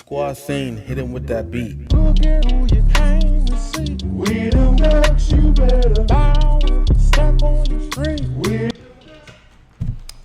Squad scene, hit him with that beat. Look at who you came to see. We them blacks, you better bow and step on the street.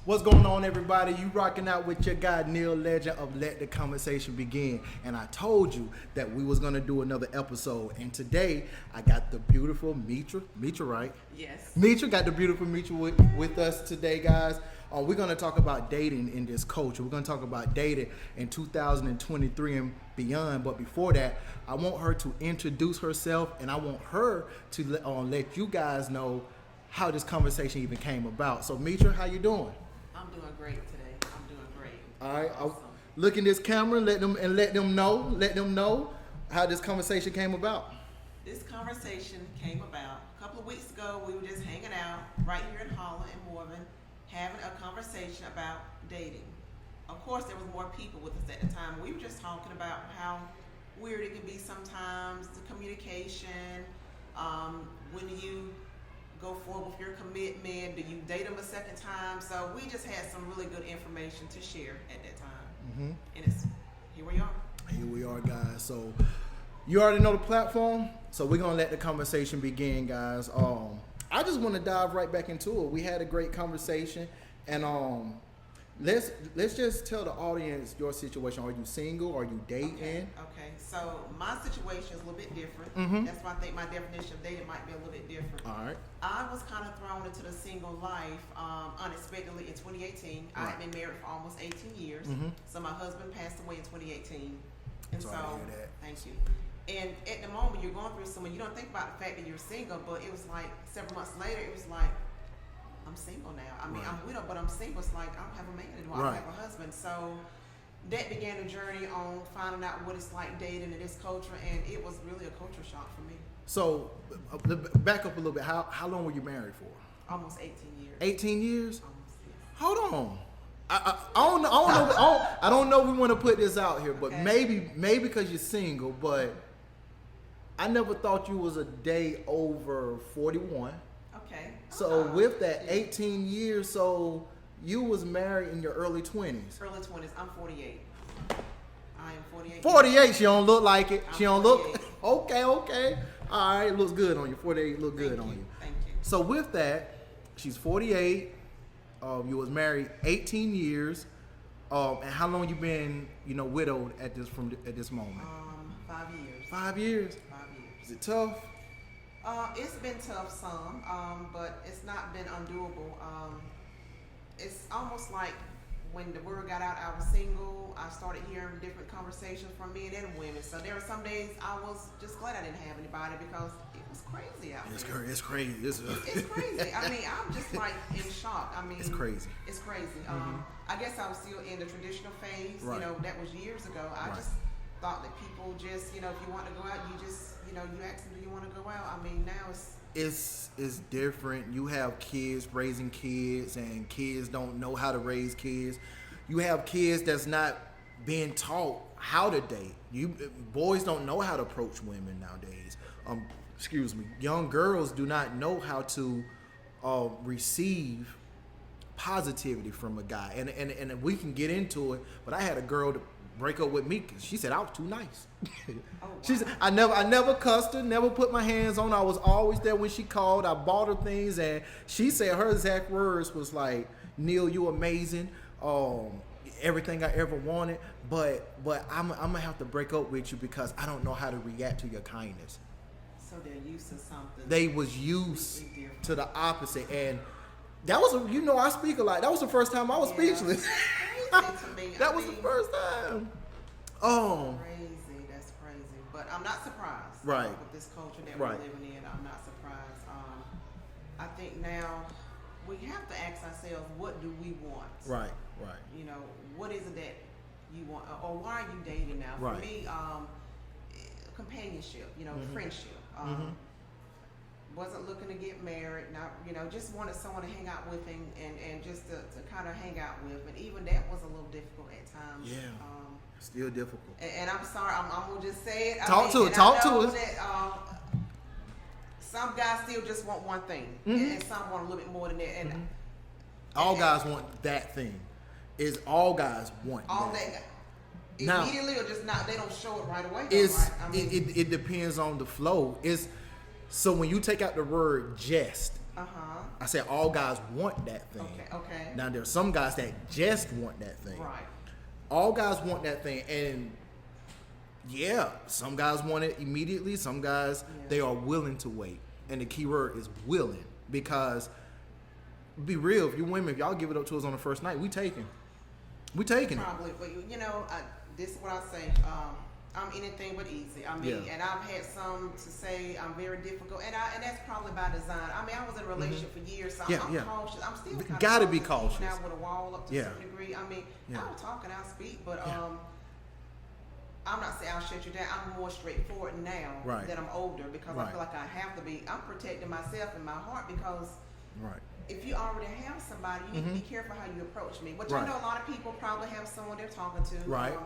What's going on, everybody? You rocking out with your guy Neil Legend of Let the Conversation Begin. And I told you that we was gonna do another episode. And today I got the beautiful Mitra, right? Yes. Mitra got the beautiful Mitra with us today, guys. We're gonna talk about dating in this culture. We're gonna talk about dating in 2023 and beyond. But before that, I want her to introduce herself, and I want her to let you guys know how this conversation even came about. So, Mitra, how you doing? I'm doing great today. I'm doing great. All right, Awesome. look in this camera, let them know how this conversation came about. This conversation came about a couple of weeks ago. We were just hanging out right here in Holland and Morven, having a conversation about dating. Of course, there was more people with us at the time. We were just talking about how weird it can be sometimes, the communication, when you go forward with your commitment, do you date them a second time? So we just had some really good information to share at that time. And here we are. Here we are, guys. So you already know the platform, so we're gonna let the conversation begin, guys. I just want to dive right back into it. We had a great conversation, and let's just tell the audience your situation. Are you single? Are you dating? Okay. So my situation is a little bit different. That's why I think my definition of dating might be a little bit different. All right. I was kind of thrown into the single life unexpectedly in 2018. I had been married for almost 18 years. So my husband passed away in 2018. And Sorry to hear that. thank you. And at the moment you're going through someone, you don't think about the fact that you're single, but it was like several months later, it was like, I'm single now. I mean, I'm widowed, but I'm single. It's like, I don't have a man anymore. I don't have a husband. So that began a journey on finding out what it's like dating in this culture, and it was really a culture shock for me. So back up a little bit. How long were you married for? Almost 18 years. 18 years? Almost, yes. Hold on. I don't know if we want to put this out here, but Okay. maybe because you're single, but I never thought you was a day over 41. Okay. So with that 18 years, so you was married in your early 20s. Early 20s. I'm 48. I am 48. 48, she don't look like it. I'm She don't look 48. okay. All right, looks good on you. 48 look good Thank on you. you. Thank you. So with that, she's 48. You was married 18 years. And how long you been, widowed at this moment? 5 years. 5 years. 5 years. Is it tough? It's been tough some, but it's not been undoable. It's almost like when the word got out I was single, I started hearing different conversations from men and women. So there were some days I was just glad I didn't have anybody because it was crazy out there. It's crazy. It's Crazy. I mean, I'm just like in shock. I mean, It's crazy. It's crazy. I guess I was still in the traditional phase. Right. That was years ago. I Right. just thought that people just, if you want to go out, you just, you ask them, do you want to go out? I mean, now It's different. You have kids raising kids, and kids don't know how to raise kids. You have kids that's not being taught how to date. Boys don't know how to approach women nowadays. Young girls do not know how to receive positivity from a guy, and we can get into it. But I had a girl to break up with me because she said I was too nice. She said I never cussed her, never put my hands on her. I was always there when she called. I bought her things, and she said her exact words was like, "Neil, you amazing. Everything I ever wanted, but I'm gonna have to break up with you because I don't know how to react to your kindness." so they're used to something. They was used completely different. to the opposite, and that was I speak a lot. That was the first time I was speechless. Crazy to me. That was the first time. Crazy. That's crazy. But I'm not surprised. Right. With this culture that Right. we're living in, I'm not surprised. I think now we have to ask ourselves, what do we want? Right. What is it that you want, or why are you dating now? Right. For me, companionship. Friendship. Wasn't looking to get married. Not, just wanted someone to hang out with and just to kind of hang out with. And even that was a little difficult at times. Yeah. Still difficult. And I'm sorry, I'm gonna just say it. Talk to us. That, some guys still just want one thing, and some want a little bit more than that. And All guys want that thing. Is all guys want all that. that Now, immediately, or just not? They don't show it right away. it's Right? I mean, it depends on the flow. It's so when you take out the word jest, I said all guys want that thing. Okay. Now there's some guys that just want that thing. Right. All guys want that thing, and yeah, some guys want it immediately. Some guys they are willing to wait, and the key word is willing, because be real, if you women, if y'all give it up to us on the first night, we taking it. Probably, but you know, this is what I say. I'm anything but easy. I mean, and I've had some to say I'm very difficult, and that's probably by design. I mean, I was in a relationship for years, so I'm cautious. I'm still kind Gotta of be cautious. Now with a wall up to a certain degree. I mean, I'll talk and I'll speak, but I'm not saying I'll shut you down. I'm more straightforward now that I'm older, because I feel like I have to be. I'm protecting myself and my heart, because if you already have somebody, you need to be careful how you approach me. But I know a lot of people probably have someone they're talking to. Right.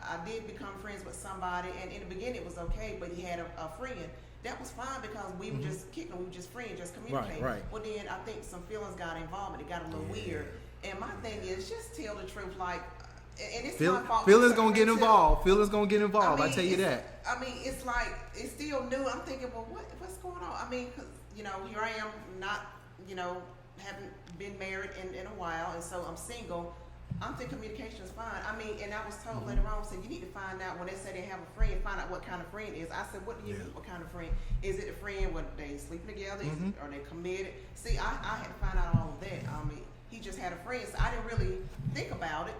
I did become friends with somebody, and in the beginning it was okay, but he had a friend. That was fine, because we were just kicking, we were just friends, just communicating. Right. Well, then I think some feelings got involved, and it got a little weird. And my thing is, just tell the truth, like, and it's my fault. Feelings gonna get involved. Feelings gonna get involved. I tell you that. I mean, it's like, it's still new. I'm thinking, well, what's going on? I mean, because, you know, here I am, not, you know, haven't been married in a while, and so I'm single. I'm thinking communication is fine. I mean, and I was told later on, said you need to find out, when they say they have a friend, find out what kind of friend it is. I said, what do you mean, what kind of friend? Is it a friend when they sleeping together? Are they committed? See, I had to find out all of that. I mean, he just had a friend, so I didn't really think about it.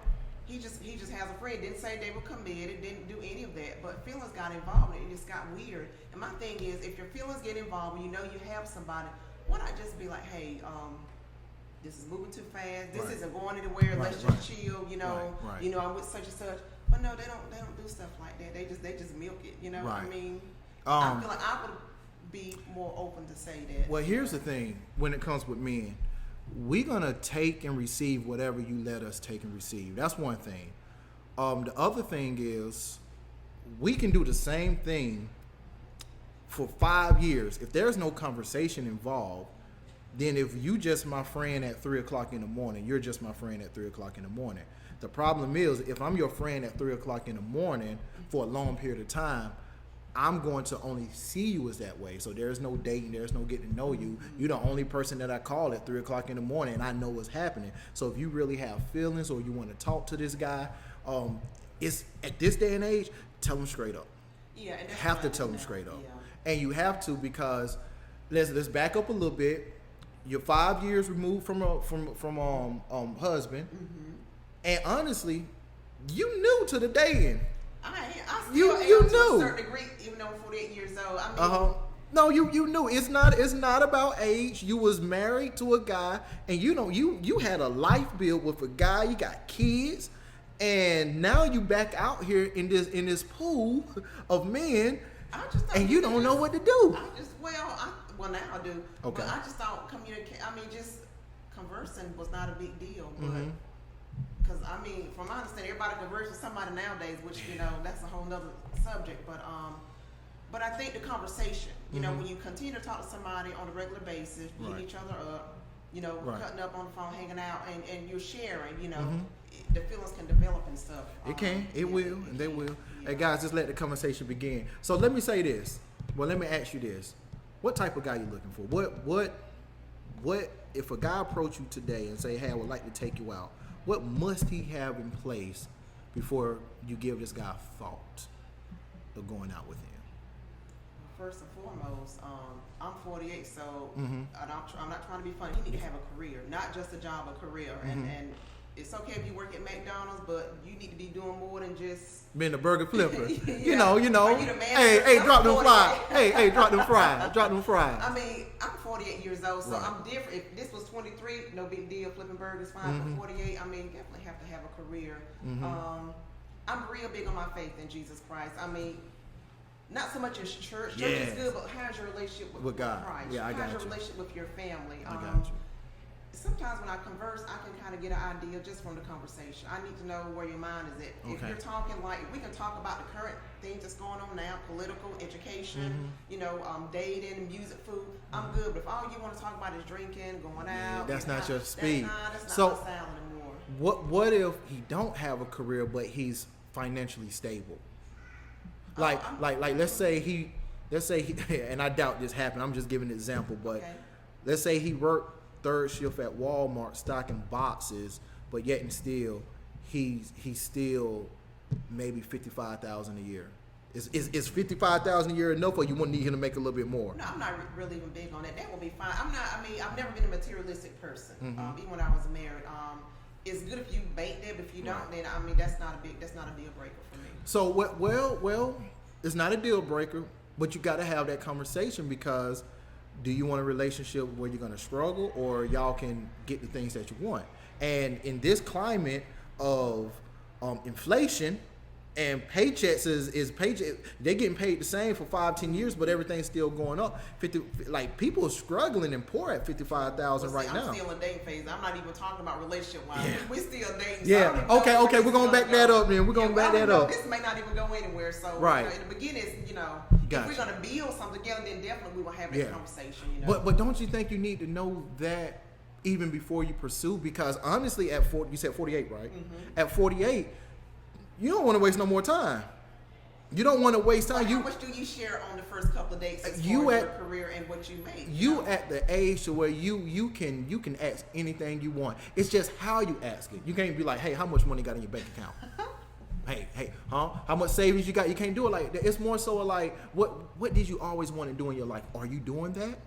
He just has a friend. Didn't say they were committed. Didn't do any of that. But feelings got involved, and it just got weird. And my thing is, if your feelings get involved, when you know you have somebody, why not just be like, hey, this is moving too fast. This isn't going anywhere. Let's just chill. You know, you know, I'm with such and such. But no, they don't do stuff like that. They just milk it. You know what I mean? I feel like I would be more open to say that. Well, here's the thing: when it comes with men, we're gonna take and receive whatever you let us take and receive. That's one thing. The other thing is, we can do the same thing for 5 years. If there's no conversation involved, then if you just my friend at 3 o'clock in the morning, you're just my friend at 3 o'clock in the morning. The problem is, if I'm your friend at 3 o'clock in the morning for a long period of time, I'm going to only see you as that way. So there's no dating, there's no getting to know you. You're the only person that I call at 3 o'clock in the morning, and I know what's happening. So if you really have feelings, or you want to talk to this guy, it's at this day and age, tell him straight up. Yeah, and that's have to what I tell do him now. straight up. Yeah. And you have to, because let's back up a little bit. You're 5 years removed from husband, and honestly, you new to the dating. I You still am to knew. a certain degree, even though I'm 48 years old. I mean, No, you knew. It's not about age. You was married to a guy, and you had a life build with a guy. You got kids, and now you back out here in this pool of men, and you don't know what to do. Well, now I do. Okay. But I just don't communicate. I mean, just conversing was not a big deal. But because I mean, from my understanding, everybody converses with somebody nowadays, which you know that's a whole nother subject. But I think the conversation, you know, when you continue to talk to somebody on a regular basis, hitting each other up, you know, cutting up on the phone, hanging out, and you're sharing, you know, the feelings can develop and stuff. It can, it will, and they will. Hey guys, just let the conversation begin. So let me say this. Well, let me ask you this. What type of guy you looking for? What if a guy approach you today and say, hey, I would like to take you out, what must he have in place before you give this guy thought of going out with him? First and foremost, I'm 48, so and I'm not trying to be funny. He need to have a career, not just a job, a career. And it's okay if you work at McDonald's, but you need to be doing more than just being a burger flipper. Yeah. You know. Are you the manager? Hey, I'm drop them 48. fries. Hey, drop them fries. Drop them fries. I mean, I'm 48 years old, so I'm different. If this was 23, no big deal. Flipping burgers, fine. But 48, I mean, definitely have to have a career. I'm real big on my faith in Jesus Christ. I mean, not so much in church. Church is good, but how's your relationship with God? Christ? Yeah, I got how's your you. relationship with your family? I got you. Sometimes when I converse, I can kind of get an idea just from the conversation. I need to know where your mind is at. If you're talking, like, we can talk about the current things that's going on now, political, education, you know, dating, music, food. I'm good. But if all you want to talk about is drinking, going out, that's not your speed. That's not So my style anymore. what if he don't have a career, but he's financially stable. Like let's say he, and I doubt this happened. I'm just giving an example, but Okay. let's say he worked third shift at Walmart stocking boxes, but yet and still, he's still maybe $55,000 a year. Is $55,000 a year enough, or you wouldn't need him to make a little bit more? No, I'm not really even big on that. That will be fine. I've never been a materialistic person. Mm-hmm. Even when I was married. It's good if you make that, but if you don't, Right. then that's not a deal breaker for me. So well, it's not a deal breaker, but you got to have that conversation, because do you want a relationship where you're going to struggle, or y'all can get the things that you want? And in this climate of inflation and paychecks is paycheck, they're getting paid the same for 5-10 years, but everything's still going up. People are struggling and poor at $55,000 right now. I'm still in dating phase. I'm not even talking about relationship wise. Yeah. We're still dating. Yeah. So I don't even know Okay, where okay, this we're gonna is back that up then. We're gonna back I don't that know. up. This may not even go anywhere. So Right. in the beginning, if Gotcha. we're gonna build something together, then definitely we will have that Yeah. conversation. But don't you think you need to know that even before you pursue? Because honestly, at 40, you said 48, right? Mm-hmm. At 48, you don't want to waste no more time. You don't want to waste time. How much do you share on the first couple of dates as You far as at- your career and what you make? You at the age to where you can ask anything you want. It's just how you ask it. You can't be like, hey, how much money you got in your bank account? hey, how much savings you got? You can't do it like that. It's more so like, what did you always want to do in your life? Are you doing that?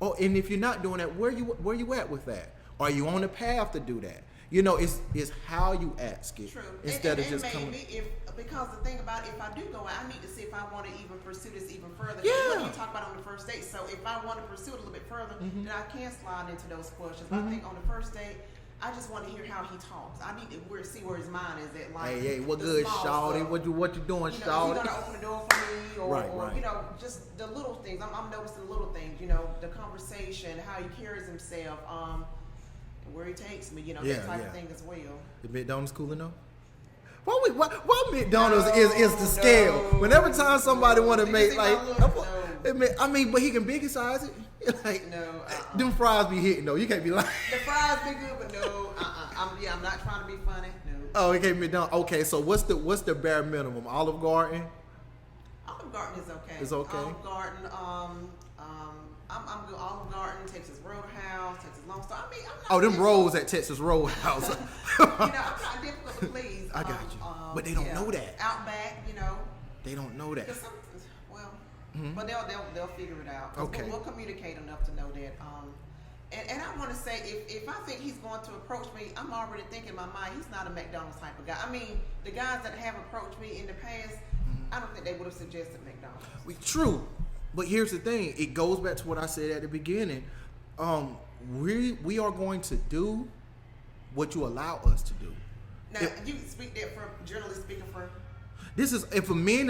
Oh, and if you're not doing that, where you at with that? Are you on the path to do that? It's how you ask it. True. Instead and of just maybe coming. because the thing about it, if I do go out, I need to see if I want to even pursue this even further. Yeah. What do you talk about on the first date? So if I want to pursue it a little bit further, then I can slide into those questions. But I think on the first date, I just want to hear how he talks. I need to see where his mind is at. Like, Hey, what the good, small shawty? stuff. What you doing, Is he shawty? gonna open the door for me, or, Right. just the little things. I'm noticing the little things. The conversation, how he carries himself, where he takes me. Yeah, that type yeah. of thing as well. Is McDonald's cool enough? Why McDonald's is the scale? No. Whenever time somebody want to Did you make see like, my look? I mean, but he can bigger size it. Like, No, them fries be hitting though. You can't be like, The fries be good, but no, I'm not trying to be funny. No. oh, it can't be done. Okay, so what's the bare minimum? Olive Garden. Olive Garden is okay. It's okay? Olive Garden, I'm good. Olive Garden, Texas Roadhouse, Texas Lone Star. I'm not. Oh, them difficult. rolls at Texas Roadhouse. I'm not difficult to please. I got you. But they don't know that. Outback, They don't know that. Cause but they'll figure it out. 'Cause Okay. we'll communicate enough to know that. And I want to say, if I think he's going to approach me, I'm already thinking in my mind he's not a McDonald's type of guy. I mean, the guys that have approached me in the past, I don't think they would have suggested McDonald's. True, but here's the thing. It goes back to what I said at the beginning. We are going to do what you allow us to do. Now, you speak that for generally speaking for. This is if a man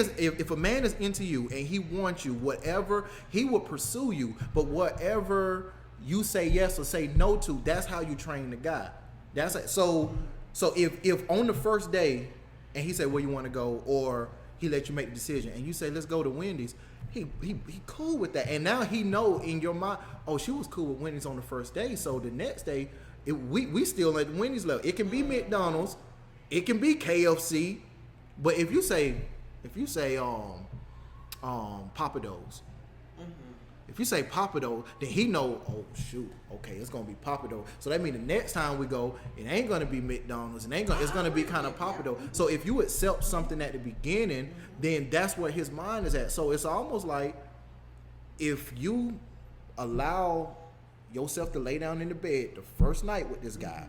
is into you and he wants you, whatever, he will pursue you. But whatever you say yes or say no to, that's how you train the guy. That's it. So if on the first day and he said where you want to go, or he let you make the decision and you say let's go to Wendy's, he cool with that. And now he know in your mind, oh, she was cool with Wendy's on the first day. So the next day, we still at Wendy's level. It can be McDonald's, it can be KFC. But if you say Papa Do's, if you say Papa Do's, then he know, oh shoot, okay, it's gonna be Papa Do's. So that means the next time we go, it ain't gonna be McDonald's, it's gonna be kind of Papa Do's. So if you accept something at the beginning, then that's where his mind is at. So it's almost like if you allow yourself to lay down in the bed the first night with this guy,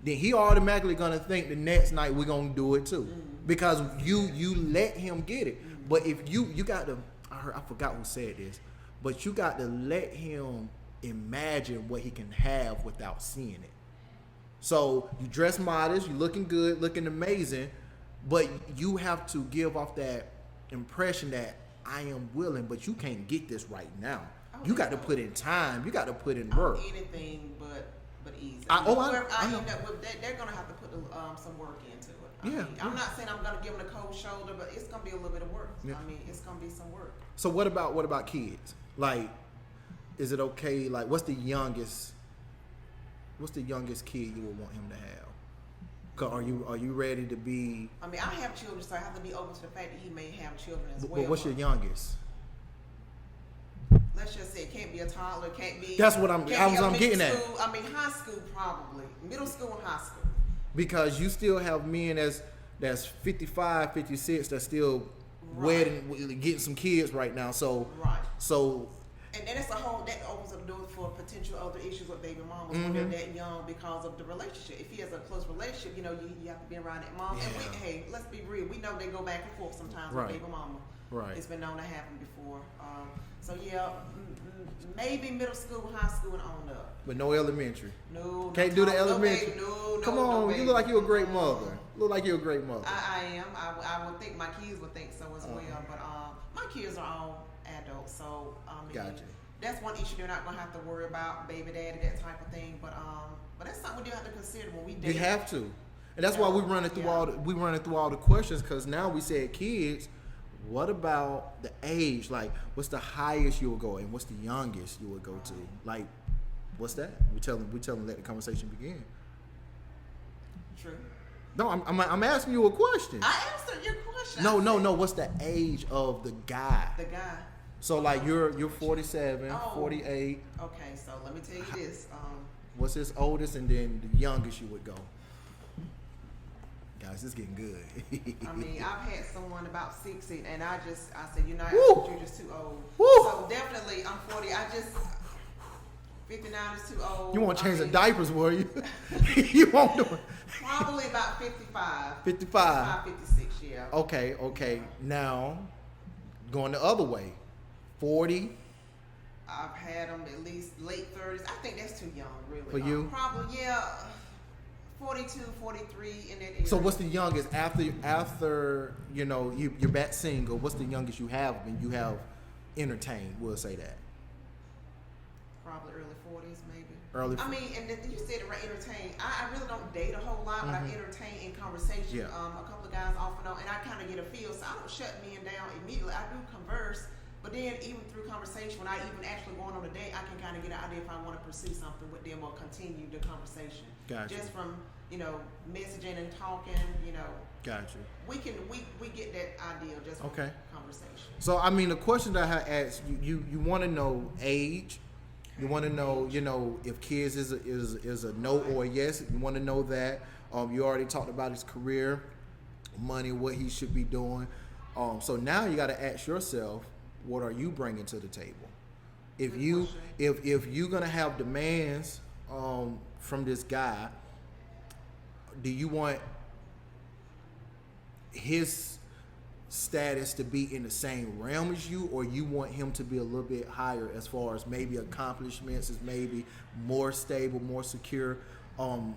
then he automatically gonna think the next night we're gonna do it too, because you let him get it. But if you got to, I forgot who said this, but you got to let him imagine what he can have without seeing it. So you dress modest, you looking good, looking amazing, but you have to give off that impression that I am willing, but you can't get this right now. You got to put in time. You got to put in work. Anything but easy. I Whoever know. end up with, they're gonna have to put some work into it. I'm not saying I'm gonna give them the cold shoulder, but it's gonna be a little bit of work. Yeah. I mean, it's gonna be some work. So what about kids? Like, is it okay? Like, what's the youngest kid you would want him to have? Are you ready to be? I mean, I have children, so I have to be open to the fact that he may have children as well. But what's your youngest? Let's just say it can't be a toddler, can't be. That's what I'm can't be getting elementary at. school. I mean, high school probably, middle school and high school. Because you still have men that's 55, 56 that's still Right. wedding, getting some kids right now. So Right. so And that's a whole, that opens up the door for potential other issues with baby mamas when they're that young because of the relationship. If he has a close relationship, you have to be around that mom. And Yeah. hey, let's be real, we know they go back and forth sometimes Right. with baby mama. Right. It's been known to happen before. So yeah, maybe middle school, high school, and on up. but no elementary. No, Can't do the no elementary. baby, no, Come no, on, no you baby. look like you're a great mother. Look like you're a great mother. I am. I would think my kids would think so as well. But my kids are all adults, so I mean, Gotcha. that's one issue they're not gonna have to worry about, baby daddy, that type of thing. But that's something we do have to consider when we date. You have to, and that's why we running through all the questions, because now we said kids. What about the age? Like, what's the highest you will go, and what's the youngest you would go to? Like, what's that? We tell them let the conversation begin. True. No, I'm asking you a question. I answered your question. No. What's the age of the guy? The guy. So like you're 47, Oh. 48. Okay, so let me tell you this. What's his oldest, and then the youngest you would go? Guys, this is getting good. I mean, I've had someone about 60, and I said, you're just too old. Woo. So definitely, I'm 40. 59 is too old. You won't change the mean, diapers, will you? You won't do it. Probably about 55. 55. 56, yeah. Okay. Now, going the other way, 40. I've had them at least late 30s. I think that's too young, really. For you? Probably, yeah. 42, 43 in that area. So what's the youngest after you're back single? What's the youngest you have when you have entertained? We'll say that. Probably early 40s, maybe. Early. I mean, and then you said it right, entertain. I really don't date a whole lot, but I entertain in conversation. Yeah. A couple of guys off and on, and I kind of get a feel, so I don't shut men down immediately. I do converse, but then even through conversation, when I even actually going on a date, I can kind of get an idea if I want to pursue something with them or continue the conversation. Gotcha. Just from messaging and talking, Gotcha. we get that idea just from Okay. conversation. So I mean, the question that I had asked you want to know age. You want to know, if kids is a no or a yes. You want to know that. You already talked about his career, money, what he should be doing. So now you got to ask yourself, what are you bringing to the table? If you're gonna have demands from this guy, do you want his status to be in the same realm as you, or you want him to be a little bit higher as far as maybe accomplishments, is maybe more stable, more secure? And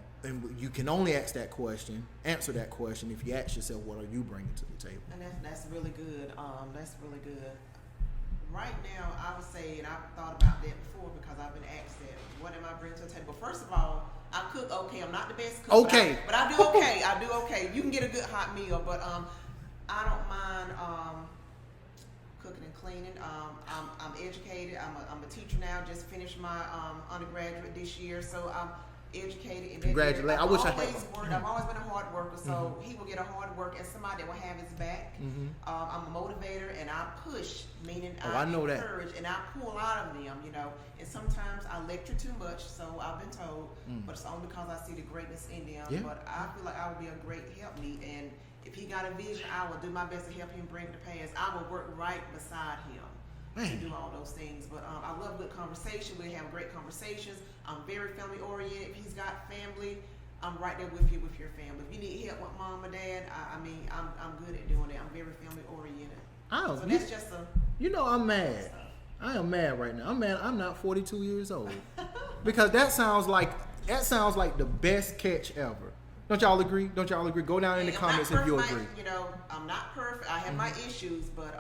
you can only answer that question if you ask yourself, what are you bringing to the table? And that's really good. That's really good. Right now, I would say, and I've thought about that before because I've been asked that, what am I bringing to the table? First of all, I cook okay. I'm not the best cook. Okay. But I do okay. I do okay. You can get a good hot meal, but I don't mind cooking and cleaning. I'm educated. I'm a teacher now. Just finished my undergraduate this year, so I'm educated. In Congratulations. I wish I had one. I've always been a hard worker, so he will get a hard work and somebody that will have his back. I'm a motivator and I push, meaning I know that. encourage and I pull out of them, And sometimes I lecture too much, so I've been told, but it's only because I see the greatness in them. Yeah. But I feel like I would be a great helpmeet, and if he got a vision, I will do my best to help him bring it to pass. I will work right beside him. To do all those things, but I love good conversation. We have great conversations. I'm very family oriented. If he's got family, I'm right there with you with your family. If you need help with mom or dad, I'm good at doing that. I'm very family oriented. Oh, So that's just a. I'm mad. I am mad right now. I'm mad. I'm not 42 years old because that sounds like the best catch ever. Don't y'all agree? Go down in the comments if you agree. I'm not perfect. I have my issues, but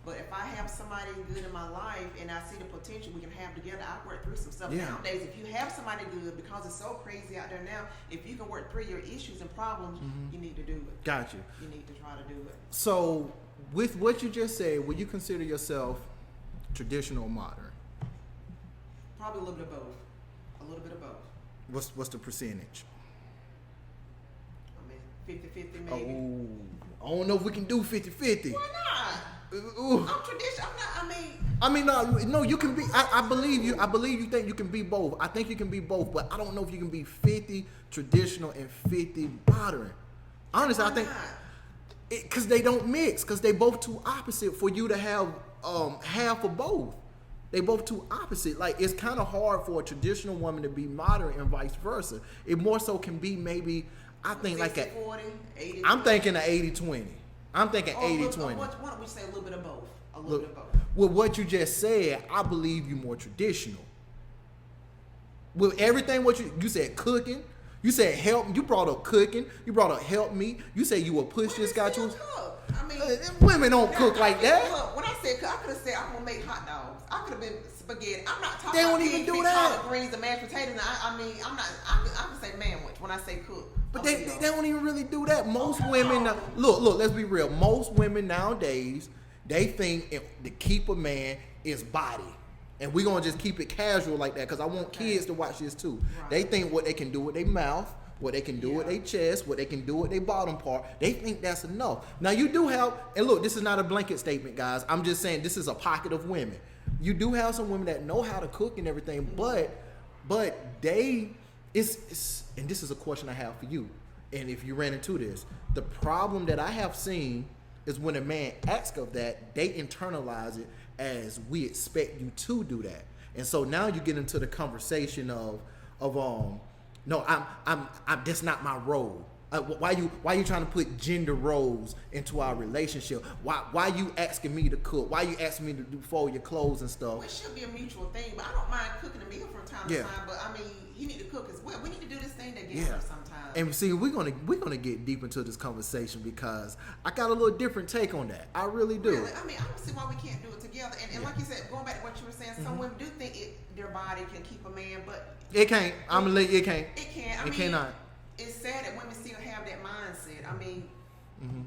if I have somebody good in my life and I see the potential we can have together, I work through some stuff. Yeah. Nowadays, if you have somebody good, because it's so crazy out there now, if you can work through your issues and problems, you need to do it. Got you. You need to try to do it. So, with what you just said, would you consider yourself traditional or modern? Probably a little bit of both. What's the percentage? 50-50 maybe. Oh, I don't know if we can do 50-50. Why not? Ooh. I'm traditional. I'm not. I mean, no, you can be. I believe you. I believe you think you can be both. I think you can be both, but I don't know if you can be 50 traditional and 50 modern. Honestly, I think because they don't mix, because they both too opposite for you to have half of both. They both too opposite. Like, it's kind of hard for a traditional woman to be modern and vice versa. It more so can be maybe, I think, 60, like 40, 80. I'm thinking a 80-20. I'm thinking Or 80-20. Why don't we say a little bit of both? A little bit of both. With what you just said, I believe you more traditional. With everything what you said, cooking, you said help. You brought up cooking. You brought up help me. You said you will push this guy to. Cook. I mean, Women don't cook like that. Look, when I said cook, I could have said I'm gonna make hot dogs. I could have been spaghetti. I'm not talking They about don't even pig do feet, that. collard greens, and mashed potatoes. I mean, I'm not. I can say manwich when I say cook. But Okay, they don't even really do that. Most come women, on. look, let's be real. Most women nowadays, they think to keep a man is body. And we're going to just keep it casual like that because I want kids to watch this too. Right. They think what they can do with their mouth, what they can do with Yeah. their chest, what they can do with their bottom part. They think that's enough. Now, you do have, and look, this is not a blanket statement, guys. I'm just saying this is a pocket of women. You do have some women that know how to cook and everything, but they, it's and this is a question I have for you. And if you ran into this, the problem that I have seen is when a man asks of that, they internalize it as we expect you to do that. And so now you get into the conversation of no, I'm that's not my role. Why you trying to put gender roles into our relationship? Why you asking me to cook? Why you asking me to fold your clothes and stuff? Well, it should be a mutual thing, but I don't mind cooking a meal from time Yeah. to time. But I mean, you need to cook as well. We need to do this thing together Yeah. sometimes. And see, we're gonna get deep into this conversation because I got a little different take on that. I really do. Really, I mean, I don't see why we can't do it together. And like you said, going back to what you were saying, some women do think their body can keep a man, but It can't. I'm gonna let it can't. it can't. I It mean, cannot. it's sad that women still have that mindset. I mean,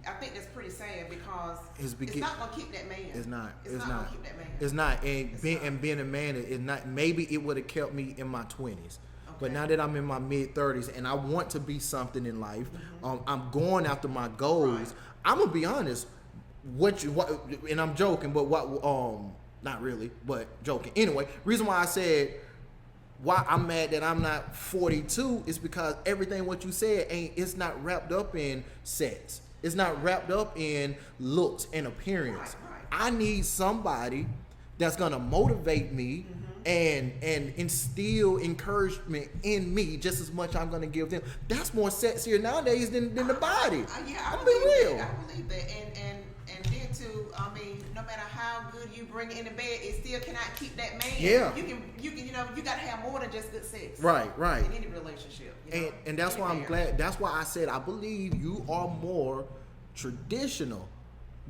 I think that's pretty sad because It's it's not gonna keep that man. It's not. It's not gonna keep that man. It's not. And It's being not. and being a man is not. Maybe it would have kept me in my 20s. But Okay. now that I'm in my mid 30s and I want to be something in life, I'm going after my goals. Right. I'm gonna be honest. And I'm joking, but not really, but joking. Anyway, reason why I said why I'm mad that I'm not 42 is because everything what you said it's not wrapped up in sex. It's not wrapped up in looks and appearance. Right. I need somebody that's gonna motivate me and instill encouragement in me just as much I'm gonna give them. That's more sexier nowadays than the body. Yeah, I'm I being believe real. that. I believe that. And then too, I mean, no matter how good you bring it in the bed, it still cannot keep that man. Yeah. You can, you gotta have more than just good sex. Right. In any relationship. You know, And that's any why I'm marriage. glad. That's why I said I believe you are more traditional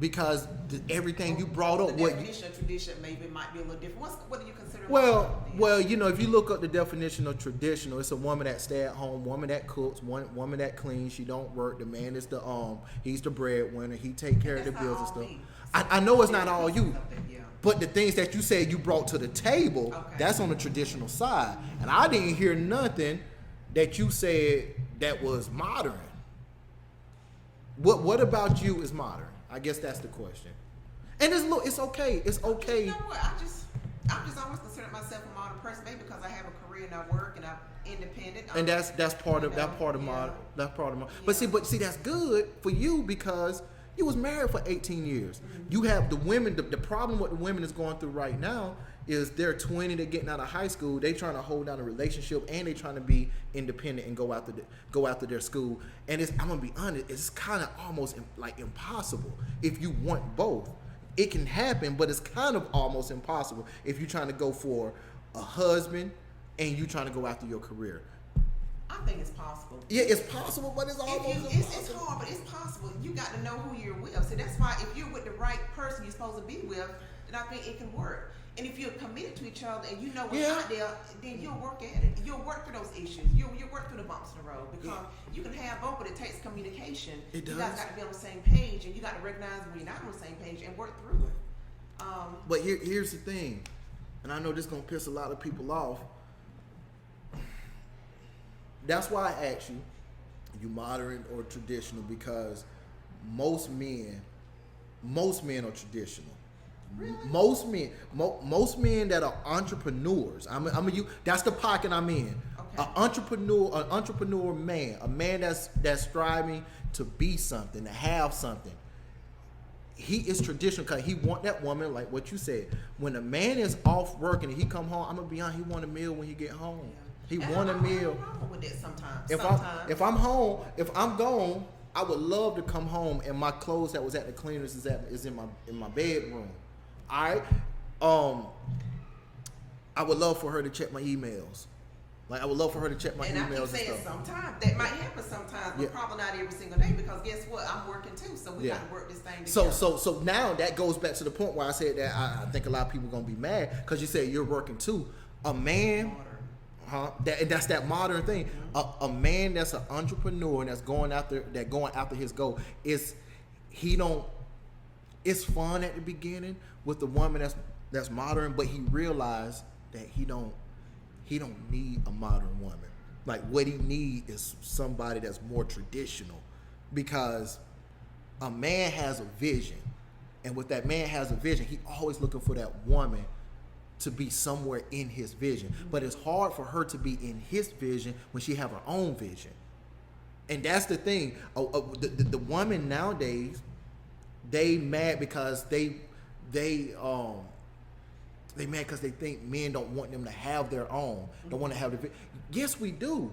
because everything you brought up. The What you, definition of tradition maybe might be a little different. What do you consider? well, tradition? if you look up the definition of traditional, it's a woman that stay at home, woman that cooks, woman that cleans. She don't work. The man is he's the breadwinner. He take care of the That's bills not and all stuff. me. I know it's not There's all pieces you. of it, yeah. But the things that you said you brought to the table, Okay. that's on the traditional side. And I didn't hear nothing that you said that was modern. What about you is modern? I guess that's the question. And it's okay. It's okay. You know what? I've just always considered myself a modern person, maybe because I have a career and I work and I'm independent. And that's part of You know, that part of yeah. modern. That's part of modern. Yeah. But see that's good for you because you was married for 18 years. You have the women. The problem with the women is going through right now is they're 20, they're getting out of high school, they trying to hold down a relationship and they trying to be independent and go after their school. And I'm gonna be honest, it's kind of almost like impossible if you want both. It can happen, but it's kind of almost impossible if you're trying to go for a husband and you trying to go after your career. I think it's possible. Yeah, it's possible, but it's If almost you, impossible. it's hard, but it's possible. You got to know who you're with. So that's why if you're with the right person you're supposed to be with, then I think it can work. And if you're committed to each other and you know what's Yeah. out there, then you'll work at it. You'll work through those issues. You'll work through the bumps in the road because you can have both, but it takes communication. It You guys does. got to be on the same page, and you got to recognize when you're not on the same page and work through it. But here's the thing, and I know this gonna piss a lot of people off. That's why I asked you, You modern or traditional because most men are traditional. Really? Most men that are entrepreneurs. That's the pocket I'm in. Okay. An entrepreneur man, a man that's striving to be something, to have something. He is traditional because he want that woman, like what you said. When a man is off working and he come home, I'm gonna be honest, he want a meal when he get home. He And want a I'm meal. wrong with that sometimes. If I'm home, if I'm gone, I would love to come home and my clothes that was at the cleaners is in my bedroom. All right. I would love for her to check my emails. Like I would love for her to check my and I emails keep and saying stuff. sometimes that might happen sometimes, but Yeah. probably not every single day because guess what? I'm working too, so we Yeah. got to work this thing together. So now that goes back to the point where I said that I think a lot of people are gonna be mad because you said you're working too. A man, that's that modern thing. A man that's an entrepreneur and that's going after his goal is it's fun at the beginning with the woman that's modern, but he realized that he don't need a modern woman. Like what he need is somebody that's more traditional, because a man has a vision, and with that man has a vision, he always looking for that woman to be somewhere in his vision. But it's hard for her to be in his vision when she have her own vision, and that's the thing. The woman nowadays, they mad because they mad because they think men don't want them to have their own, don't want to have the. Yes, we do.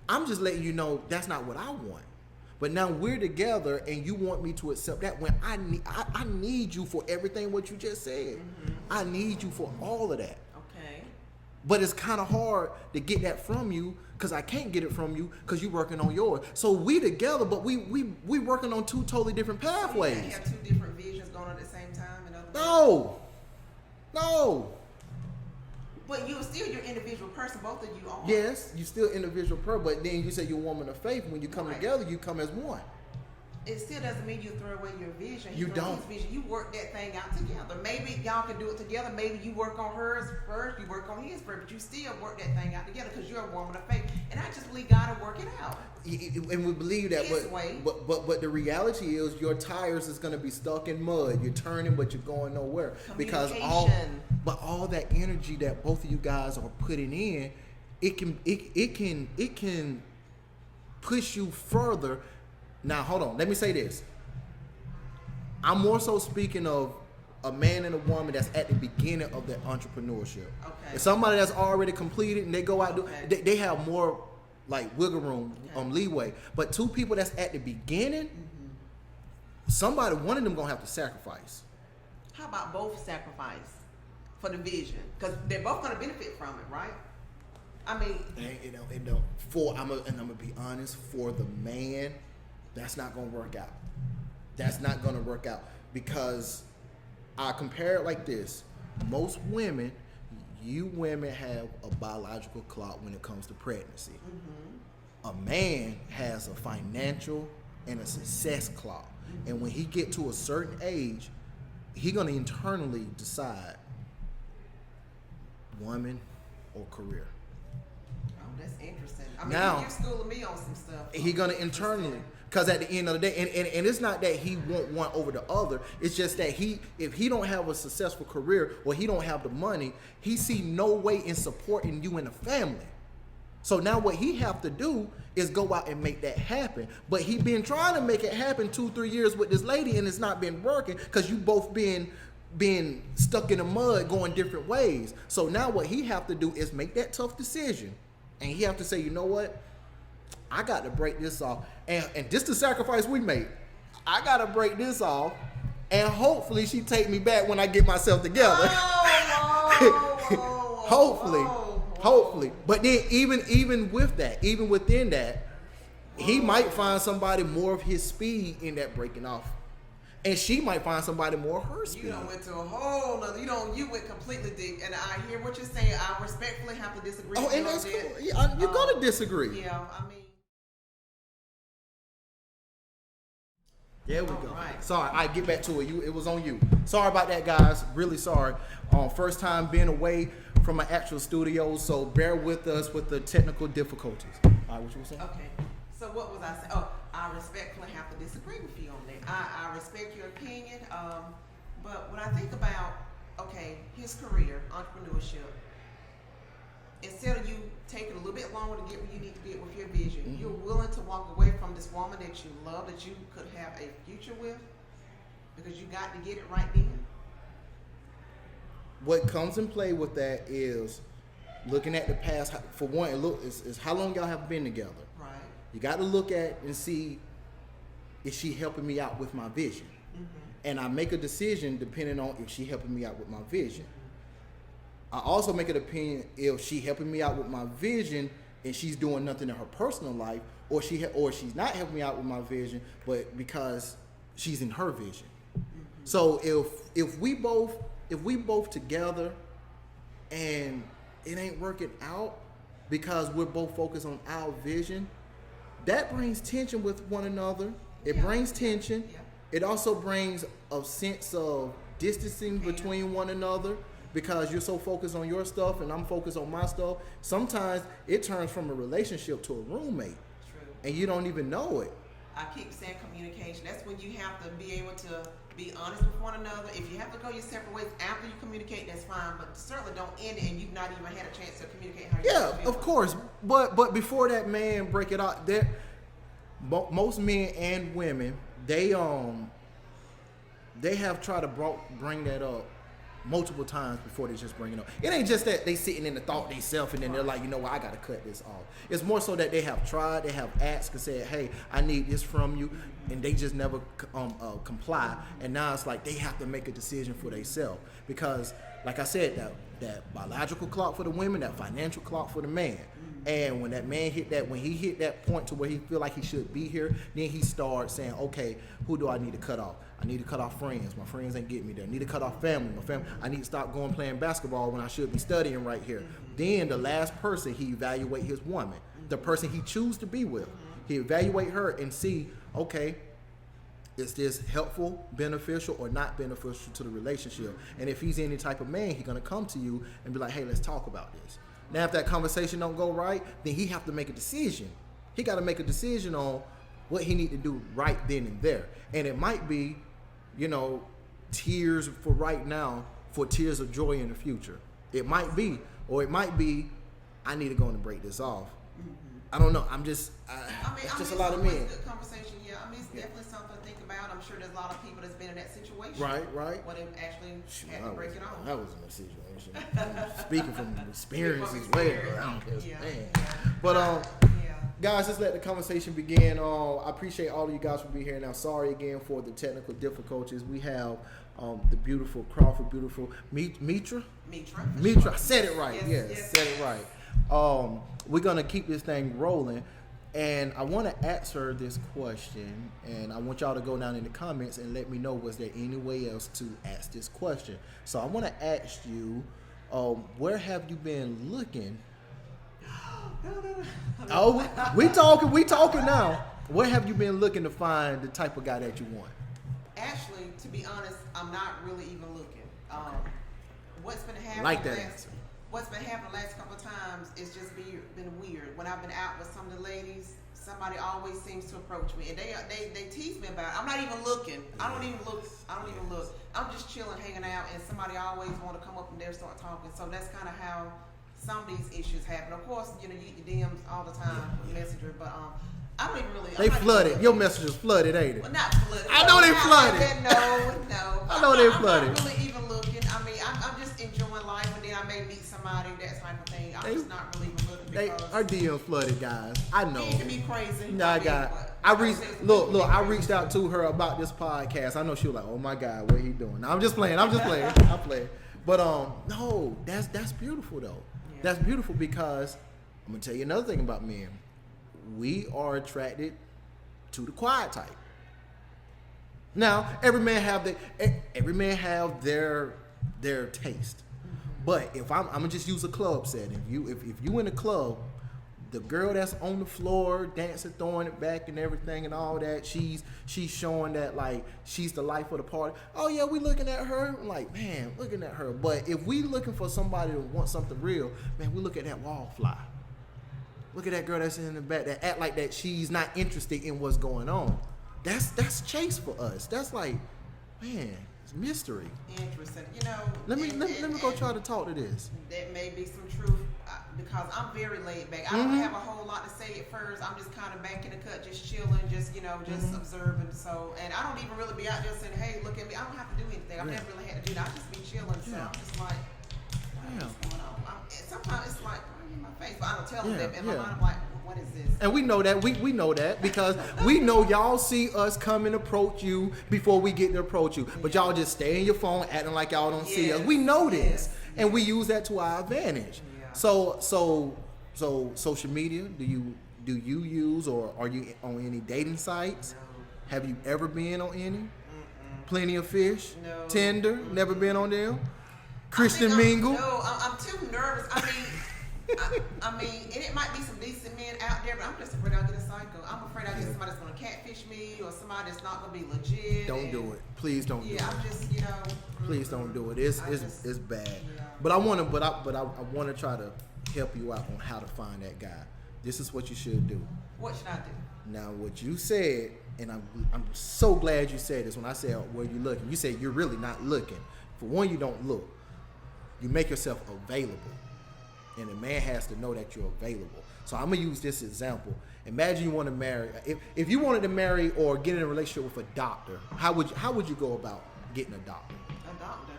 I'm just letting you know that's not what I want. But now we're together, and you want me to accept that when I need you for everything what you just said. I need you for all of that. Okay. But it's kind of hard to get that from you because I can't get it from you because you're working on yours. So we together, but we working on two totally different So you pathways. can't have two different visions going on at the same time. In other words? No. But you're still your individual person. Both of you are. Yes, you still individual but then you say you're a woman of faith. When you come Right. together, you come as one. It still doesn't mean you throw away your vision. You throw away don't. his vision. You work that thing out together. Maybe y'all can do it together. Maybe you work on hers first, you work on his first, but you still work that thing out together because you're a woman of faith. And I just believe God will work it out. And we believe that, His way. but the reality is your tires is going to be stuck in mud. You're turning, but you're going nowhere because Communication. all that energy that both of you guys are putting in, it can push you further. Now, hold on. Let me say this. I'm more so speaking of a man and a woman that's at the beginning of their entrepreneurship. Okay. If somebody that's already completed and they go out, Okay. they have more like wiggle room, Okay. leeway. But two people that's at the beginning, one of them gonna have to sacrifice. How about both sacrifice for the vision? Because they're both going to benefit from it, right? I mean, I'm gonna be honest. For the man, that's not gonna work out. That's not gonna work out because I compare it like this: most women, you women have a biological clock when it comes to pregnancy. A man has a financial and a success clock, and when he get to a certain age, he gonna internally decide woman or career. oh, that's interesting. I mean, Now- you're schooling me on some stuff. He gonna internally, because at the end of the day, and it's not that he want one over the other. It's just that if he don't have a successful career or he don't have the money, he see no way in supporting you and the family. So now what he have to do is go out and make that happen. But he been trying to make it happen 2-3 years with this lady, and it's not been working because you both been stuck in the mud going different ways. So now what he have to do is make that tough decision, and he have to say, you know what, I got to break this off, and this the sacrifice we make. I got to break this off, and hopefully she take me back when I get myself together. Hopefully. But then even with that, even within that, he might find somebody more of his speed in that breaking off. And she might find somebody more of her speed. You done went to a whole nother. You went completely deep, and I hear what you're saying. I respectfully have to disagree. Oh, with you and on that's that. cool. Yeah, you're gonna disagree. Yeah, I mean. There we go. Right. Sorry, I get back to it. It was on you. Sorry about that, guys. Really sorry. First time being away from my actual studio, so bear with us with the technical difficulties. All right, what you were saying? Okay, So what was I saying? Oh, I respectfully have to disagree with you on that. I respect your opinion, but when I think about, okay, his career, entrepreneurship, instead of you taking a little bit longer to get where you need to get with your vision, you're willing to walk away from this woman that you love, that you could have a future with, because you got to get it right then. What comes in play with that is looking at the past. For one, is how long y'all have been together. Right. You got to look at and see, is she helping me out with my vision? And I make a decision depending on if she helping me out with my vision. I also make an opinion if she helping me out with my vision and she's doing nothing in her personal life, or she's not helping me out with my vision, but because she's in her vision. So if we both together and it ain't working out because we're both focused on our vision, that brings tension with one another. It brings tension. Yeah. It also brings a sense of distancing between one another because you're so focused on your stuff and I'm focused on my stuff. Sometimes it turns from a relationship to a roommate. True. And you don't even know it. I keep saying communication. That's when you have to be able to be honest with one another. If you have to go your separate ways after you communicate, that's fine. But certainly don't end it and you've not even had a chance to communicate how you feel. Of course. But before that man break it out, most men and women, they have tried to bring that up multiple times before they just bring it up. It ain't just that they sitting in the thought themselves and then they're like, you know what, I gotta cut this off. It's more so that they have tried, they have asked and said, hey, I need this from you, and they just never comply. And now it's like they have to make a decision for themselves because, like I said, that biological clock for the women, that financial clock for the man. And when that man hit that point to where he feel like he should be here, then he starts saying, okay, who do I need to cut off? I need to cut off friends. My friends ain't getting me there. I need to cut off family. My family. I need to stop going playing basketball when I should be studying right here. Then the last person, he evaluate his woman, the person he choose to be with. He evaluate her and see, okay, is this helpful, beneficial, or not beneficial to the relationship? And if he's any type of man, he's gonna come to you and be like, hey, let's talk about this. Now, if that conversation don't go right, then he have to make a decision. He got to make a decision on what he need to do right then and there. And it might be, tears for right now, for tears of joy in the future. It might be, or it might be, I need to go and break this off. I don't know. It's just a lot of men. It's a good conversation. Yeah, it's definitely something to think about. I'm sure there's a lot of people that's been in that situation. Right. When they actually had to break it off. I was in a situation. Speaking from experience as well. But guys, let's let the conversation begin. I appreciate all of you guys for being here. Now, sorry again for the technical difficulties. We have the beautiful Crawford, beautiful Mitra. I said it right. Yes, said it right. We're gonna keep this thing rolling, and I want to ask her this question, and I want y'all to go down in the comments and let me know, was there any way else to ask this question? So I want to ask you, where have you been looking? Oh, we talking now. Where have you been looking to find the type of guy that you want? Actually, to be honest, I'm not really even looking. What's been happening? Like that answer. What's been happening the last couple of times is just been weird. When I've been out with some of the ladies, somebody always seems to approach me, and they tease me about it. I'm not even looking. I don't even look. I'm just chilling, hanging out, and somebody always want to come up and there start talking. So that's kind of how some of these issues happen. Of course, you get your DMs all the time with Messenger, but I don't even really. They flooded. Your messages flooded, ain't it? Well, not flooded. I know they flooded. No. I know they flooded. I'm not really even looking. I'm just enjoying life, and then I may meet somebody, that type of thing. I'm just not really even looking because Our DMs flooded, guys. I know. it can be crazy. No, I reached out to her about this podcast. I know she was like, "Oh my God, what he doing?" No, I'm just playing. I play. But no, that's beautiful though. Yeah. That's beautiful because I'm gonna tell you another thing about men. We are attracted to the quiet type. Now, every man have their taste. But if I'm gonna just use a club setting. If you in a club, the girl that's on the floor dancing, throwing it back and everything and all that, she's showing that like she's the life of the party. Oh yeah, we looking at her. I'm like, man, looking at her. But if we looking for somebody to want something real, man, we look at that wallflower. Look at that girl that's in the back that act like that she's not interested in what's going on. That's chase for us. That's like, man, it's mystery. Interesting. Let me go try to talk to this. That may be some truth because I'm very laid back. I don't have a whole lot to say at first. I'm just kind of back in the cut, just chilling, just observing. So, and I don't even really be out there saying, "Hey, look at me." I don't have to do anything. I've never really had to do that. I just be chilling. So I'm just like, what's going on? Sometimes it's like, why are you in my face? But I don't tell them. In my mind, I'm like, what is this? And we know that. We know that because we know y'all see us come and approach you before we get to approach you. But y'all just stay in your phone acting like y'all don't see us. We know this. And we use that to our advantage. Yeah. So social media, do you use or are you on any dating sites? No. Have you ever been on any? Plenty of Fish? No. Tinder? Never been on them? Christian Mingle? No, I'm too nervous. I mean, and it might be some decent men out there, but I'm just afraid I'll get a psycho. I'm afraid I'll get somebody that's going to catfish me or somebody that's not going to be legit. Don't do it. Please don't do it. Yeah, I'm just, Please don't do it. It's bad. Yeah. But I want to try to help you out on how to find that guy. This is what you should do. What should I do? Now, what you said, and I'm so glad you said this. When I said where you looking, you said you're really not looking. For one, you don't look. You make yourself available. And a man has to know that you're available. So I'm gonna use this example. Imagine you want to marry. If you wanted to marry or get in a relationship with a doctor, how would you go about getting a doctor? A doctor.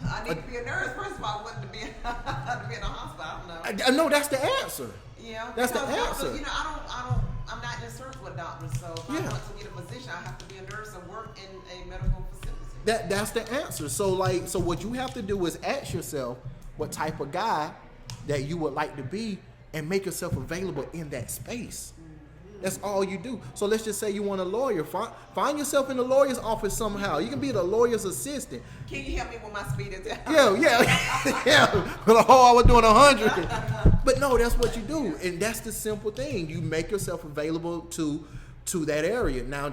I need to be a nurse. First of all, I wanted to be in a hospital. I don't know. I know that's the answer. Yeah, that's the doctors, answer. I'm not in search with doctors. So if I want to get a position, I have to be a nurse and work in a medical facility. That's the answer. So what you have to do is ask yourself what type of guy that you would like to be and make yourself available in that space. That's all you do. So let's just say you want a lawyer. Find yourself in the lawyer's office somehow. You can be the lawyer's assistant. Can you help me with my speed and time? Yeah. I was doing 100. But no, that's what you do. And that's the simple thing. You make yourself available to that area. Now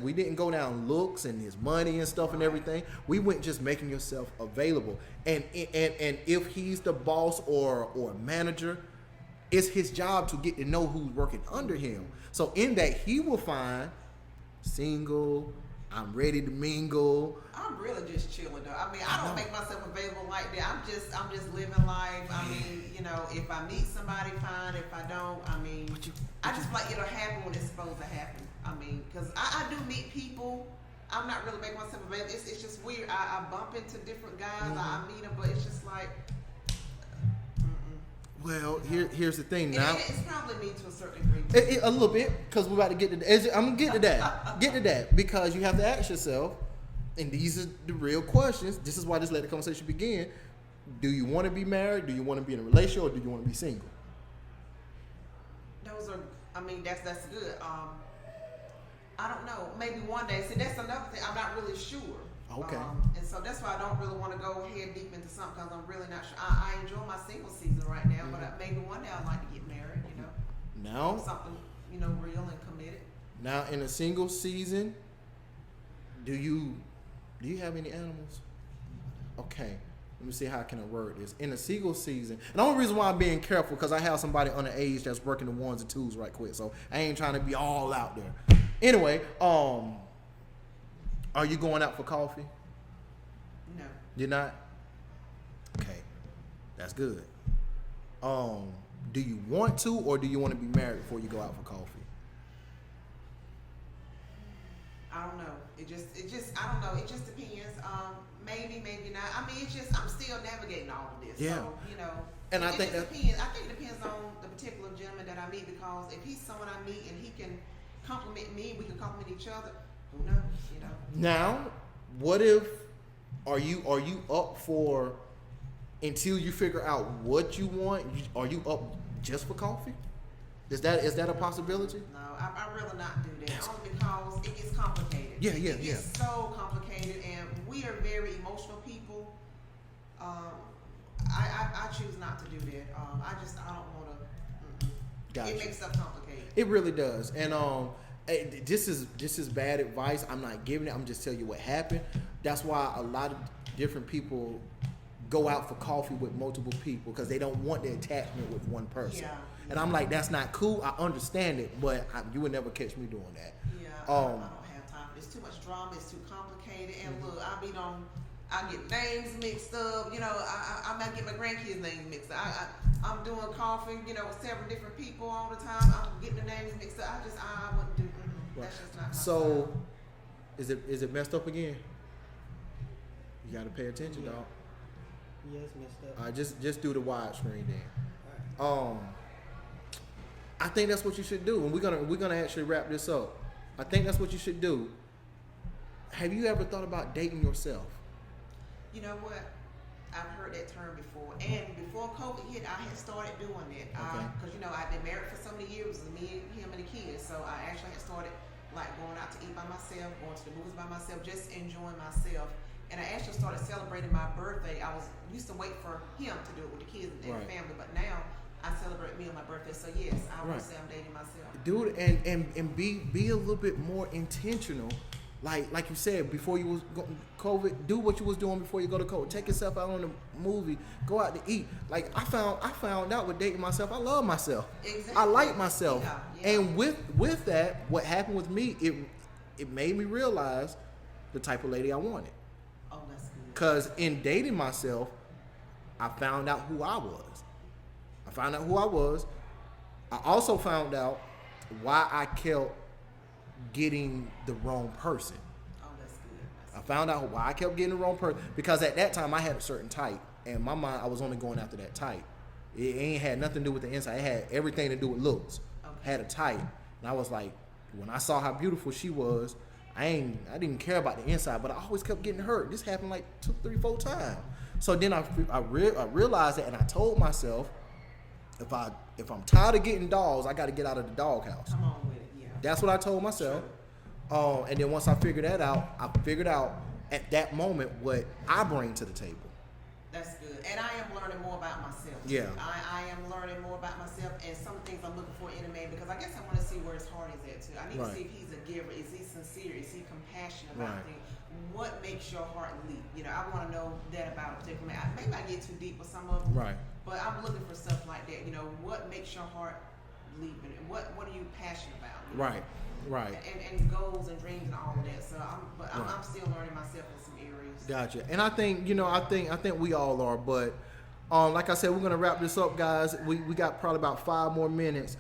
we didn't go down looks and his money and stuff and everything. We went just making yourself available. And if he's the boss or manager, it's his job to get to know who's working under him. So in that he will find single, I'm ready to mingle. I'm really just chilling though. I mean, I don't make myself available like that. I'm just living life. I mean, if I meet somebody, fine. If I don't, I mean, I just like it'll happen when it's supposed to happen. I mean, because I do meet people. I'm not really making myself available. It's just weird. I bump into different guys. I meet them, but it's just like. Well, here's the thing now. It's probably me to a certain degree. A little bit, because we're about to get to that. I'm going to get to that. Get to that, because you have to ask yourself, and these are the real questions. This is why just let the conversation begin. Do you want to be married? Do you want to be in a relationship? Or do you want to be single? That's good. I don't know. Maybe one day. See, that's another thing. I'm not really sure. Okay. And so that's why I don't really want to go head deep into something because I'm really not sure. I enjoy my single season right now, but maybe one day I'd like to get married, Now? Something, real and committed. Now, in a single season, do you have any animals? Okay. Let me see how can I word this. In a single season, and the only reason why I'm being careful because I have somebody underage that's working the ones and twos right quick, so I ain't trying to be all out there. Anyway, are you going out for coffee? No. You're not? Okay. That's good. Do you want to or do you want to be married before you go out for coffee? I don't know. It just I don't know. It just depends. Maybe, maybe not. I mean, I'm still navigating all of this. Yeah. So, and I think that depends. I think it depends on the particular gentleman that I meet because if he's someone I meet and he can compliment me, we can compliment each other. Who knows? Now, what if are you up for until you figure out what you want? Are you up just for coffee? Is that a possibility? No, I really not do that. Only because it gets complicated. It gets so complicated, and we are very emotional people. I choose not to do that. I don't want to. Gotcha. It makes stuff complicated. It really does, and this is bad advice. I'm not giving it. I'm just telling you what happened. That's why a lot of different people go out for coffee with multiple people because they don't want the attachment with one person. Yeah. And I'm like, that's not cool. I understand it, but you would never catch me doing that. Yeah, I don't have time. It's too much drama. It's too complicated. And look, I get names mixed up. You know, I might get my grandkids' names mixed up. I'm doing coffee, you know, with several different people all the time. I'm getting the names mixed up. I wouldn't do that. That's just not my So, is it messed up again? You gotta pay attention, dog. Yes, messed up. All right, just do the widescreen then. I think that's what you should do, and we're gonna actually wrap this up. I think that's what you should do. Have you ever thought about dating yourself? You know what? I've heard that term before, and before COVID hit, I had started doing it because you know I've been married for so many years, with me, him, and the kids. So I actually had started like going out to eat by myself, going to the movies by myself, just enjoying myself. And I actually started celebrating my birthday. I used to wait for him to do it with the kids and the family, but now I celebrate me on my birthday. So yes, I would say I'm dating myself. Dude, and be a little bit more intentional. Like you said, before you was COVID, do what you was doing before you go to COVID. Take yourself out on a movie, go out to eat. Like I found out with dating myself, I love myself. Exactly. I like myself. Yeah. And with that, what happened with me, it made me realize the type of lady I wanted. Oh, that's good. Cause in dating myself, I found out who I was. I also found out why I kept getting the wrong person. Oh, that's good. I found out why I kept getting the wrong person, because at that time I had a certain type, and in my mind I was only going after that type. It ain't had nothing to do with the inside. It had everything to do with looks. Okay. Had a type, and I was like, when I saw how beautiful she was, I didn't care about the inside, but I always kept getting hurt. This happened like 2, 3, 4 times. So then I realized that, and I told myself, if I'm tired of getting dogs, I got to get out of the doghouse. Come on with it, yeah. That's what I told myself. And then once I figured that out, I figured out at that moment what I bring to the table. That's good. And I am learning more about myself. Yeah. I am learning more about myself and some things I'm looking for in a man, because I guess I want to see where his heart is at too. I need to see if he's a giver. Is he sincere? Is he compassionate about things? What makes your heart leap? You know, I want to know that about a particular man. Maybe I get too deep with some of them. Right. But I'm looking for stuff like that. You know, what makes your heart leap? And what are you passionate about? You know? Right. And goals and dreams and all of that. So I'm still learning myself in some areas. Gotcha. And I think, I think we all are, but like I said, we're gonna wrap this up, guys. We got probably about 5 more minutes.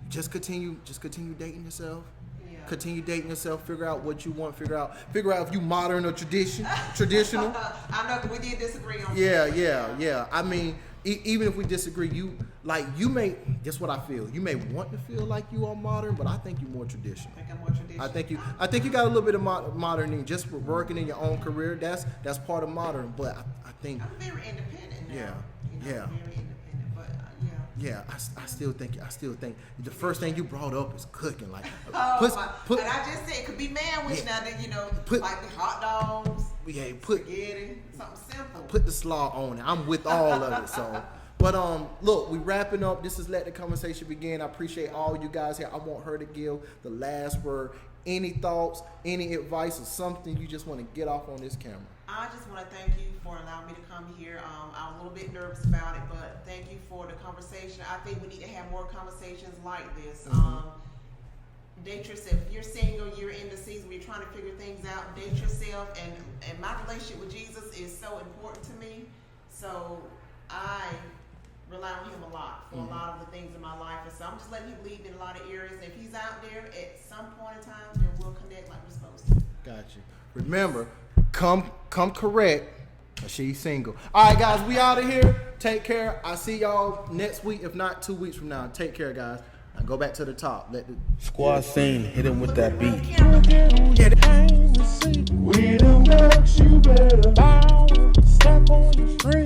Just continue dating yourself. Yeah. Continue dating yourself. Figure out what you want. Figure out if you modern or traditional. I know that we did disagree on. Yeah. I mean, even if we disagree, you may. Just what I feel. You may want to feel like you are modern, but I think you're more traditional. I think I'm more traditional. I think you got a little bit of modern in just working in your own career. That's part of modern. But I think I'm very independent now. Yeah. Very independent. But yeah. I still think the first thing you brought up is cooking. Like, and I just said it could be manwich now. That like the hot dogs. Yeah, spaghetti, something simple. Put the slaw on it. I'm with all of it. So, but look, we wrapping up. This is Let the Conversation Begin. I appreciate all you guys here. I want her to give the last word. Any thoughts, any advice, or something you just want to get off on this camera? I just want to thank you for allowing me to come here. I'm a little bit nervous about it, but thank you for the conversation. I think we need to have more conversations like this. Date yourself. If you're single, you're in the season where you're trying to figure things out, date yourself. And my relationship with Jesus is so important to me. So I rely on him a lot for a lot of the things in my life. And so I'm just letting him lead in a lot of areas. And if he's out there at some point in time, then we'll connect like we're supposed to. Gotcha. Remember, come correct. She's single. All right, guys, we out of here. Take care. I'll see y'all next week, if not 2 weeks from now. Take care, guys. Now go back to the top. Squad scene, hit him with that beat. We done got you better. Bow, step on the string.